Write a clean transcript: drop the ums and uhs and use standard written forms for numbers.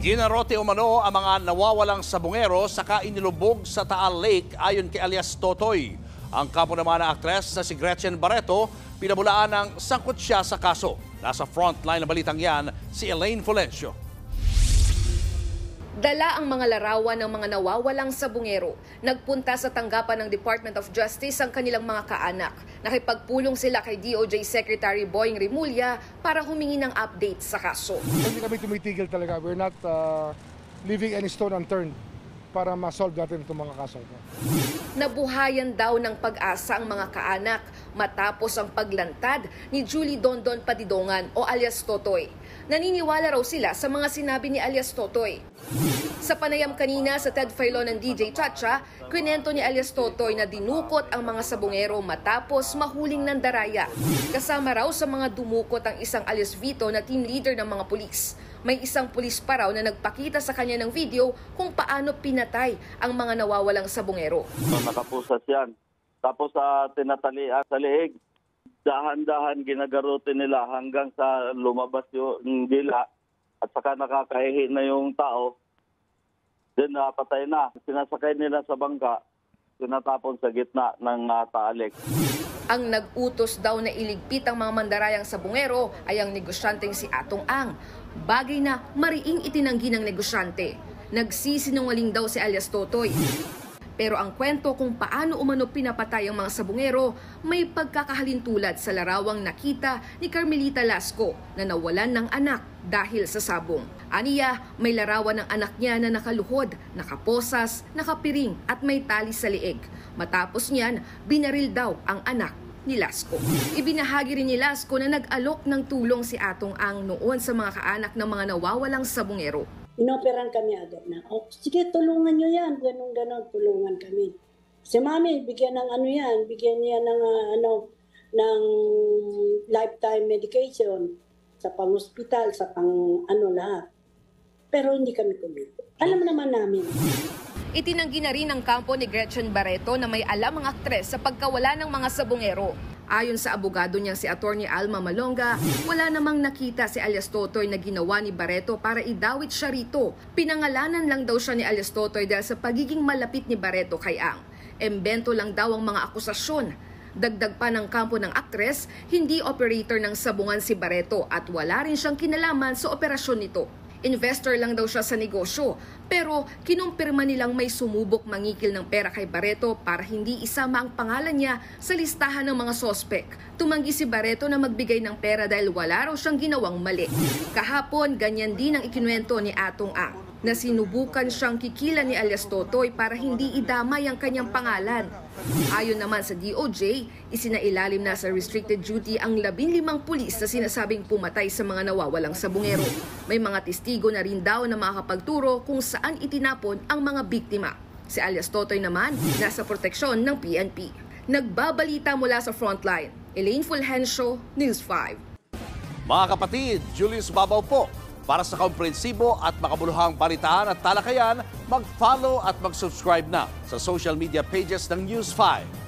Ginarote umano ang mga nawawalang sabungero saka inilubog sa Taal Lake ayon kay alias Totoy. Ang kapo naman na aktres na si Gretchen Barreto, pinabulaan ng sangkot siya sa kaso. Nasa frontline ng balitang yan, si Elaine Fulencio. Dala ang mga larawan ng mga nawawalang sabungero. Nagpunta sa tanggapan ng Department of Justice ang kanilang mga kaanak. Nakipagpulong sila kay DOJ Secretary Boying Rimulya para humingi ng update sa kaso. Hindi kami tumitigil talaga. We're not leaving any stone unturned para ma-solve natin itong mga kaso. Nabuhayan daw ng pag-asa ang mga kaanak matapos ang paglantad ni Julie Dondon Padidongan o alias Totoy. Naniniwala raw sila sa mga sinabi ni alias Totoy. Sa panayam kanina sa Ted Filon ng DJ Chacha, kwento ni alias Totoy na dinukot ang mga sabungero matapos mahuling ng daraya. Kasama raw sa mga dumukot ang isang alias Vito na team leader ng mga pulis. May isang pulis pa raw na nagpakita sa kanya ng video kung paano pinatay ang mga nawawalang sabungero. Nakapusas yan. Tapos tinatalian sa lihig. Dahan-dahan ginagarote nila hanggang sa lumabas yung dila at saka nakakahihi na yung tao. Then patay na. Sinasakay nila sa bangka, tinatapon sa gitna ng Taal Lake. Ang nag-utos daw na iligpit ang mga mandarayang sabungero ay ang negosyanteng si Atong Ang. Bagay na mariing itinanggi ng negosyante. Nagsisinungaling daw si alias Totoy. Pero ang kwento kung paano umano pinapatay ang mga sabungero may pagkakahalintulad sa larawang nakita ni Carmelita Lasco na nawalan ng anak dahil sa sabong. Aniya, may larawan ng anak niya na nakaluhod, nakaposas, nakapiring at may tali sa liig. Matapos niyan, binaril daw ang anak ni Lasco. Ibinahagi rin ni Lasco na nag-alok ng tulong si Atong Ang noon sa mga kaanak ng mga nawawalang sabungero. Inoperan kami agad na, sige, tulungan nyo yan, ganun, tulungan kami. Si mami, bigyan ng ano yan, bigyan niya ng, ng lifetime medication sa pang-hospital, sa lahat. Pero hindi kami kumito. Alam naman namin. Itinanggi na rin ng kampo ni Gretchen Barreto na may alam ang aktres sa pagkawala ng mga sabungero. Ayon sa abogado niyang si Atty. Alma Malonga, wala namang nakita si alias Totoy na ginawa ni Barreto para idawit siya rito. Pinangalanan lang daw siya ni alias Totoy dahil sa pagiging malapit ni Barreto kay Ang. Embento lang daw ang mga akusasyon. Dagdag pa ng kampo ng aktres, hindi operator ng sabungan si Barreto at wala rin siyang kinalaman sa operasyon nito. Investor lang daw siya sa negosyo, pero kinumpirma nilang may sumubok mangikil ng pera kay Barreto para hindi isama ang pangalan niya sa listahan ng mga sospek. Tumanggi si Barreto na magbigay ng pera dahil wala raw siyang ginawang mali. Kahapon, ganyan din ang ikinuwento ni Atong Ang, na sinubukan siyang kikilan ni alias Totoy para hindi idamay ang kanyang pangalan. Ayon naman sa DOJ, isinailalim na sa restricted duty ang 15 pulis na sinasabing pumatay sa mga nawawalang sabungero. May mga testigo na rin daw na makakapagturo kung saan itinapon ang mga biktima. Si alias Totoy naman nasa proteksyon ng PNP. Nagbabalita mula sa frontline, Elaine Fulgencio, News 5. Mga kapatid, Julius Babaw po. Para sa komprehensibo at makabuluhang balitaan at talakayan, mag-follow at mag-subscribe na sa social media pages ng News 5.